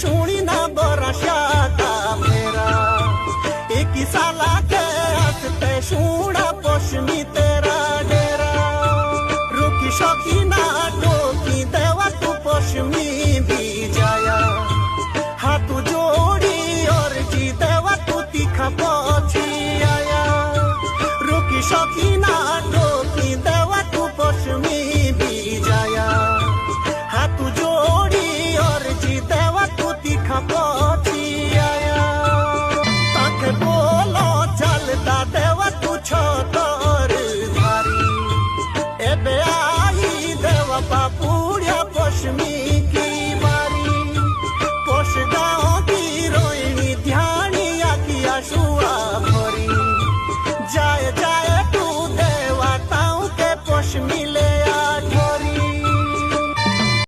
शुणी ना बरा शाका मेरा एक साला के हंसते शुणा पोषमी तेरा डेरा रुकी शौकी ना टोकी देवा तू पोषमी भी जाया हाथ जोड़ी और जी देवा तू तीखा पहुंची आया रुकी शौकी ना टोकी देवा तू पोषमी भी जाया हाथ जोड़ी और जी देवा तू तीखा पहुंची आया ताके बोलो चलता देवा तू छोतर धारी एबे आई देवा बापुड़िया पोषमी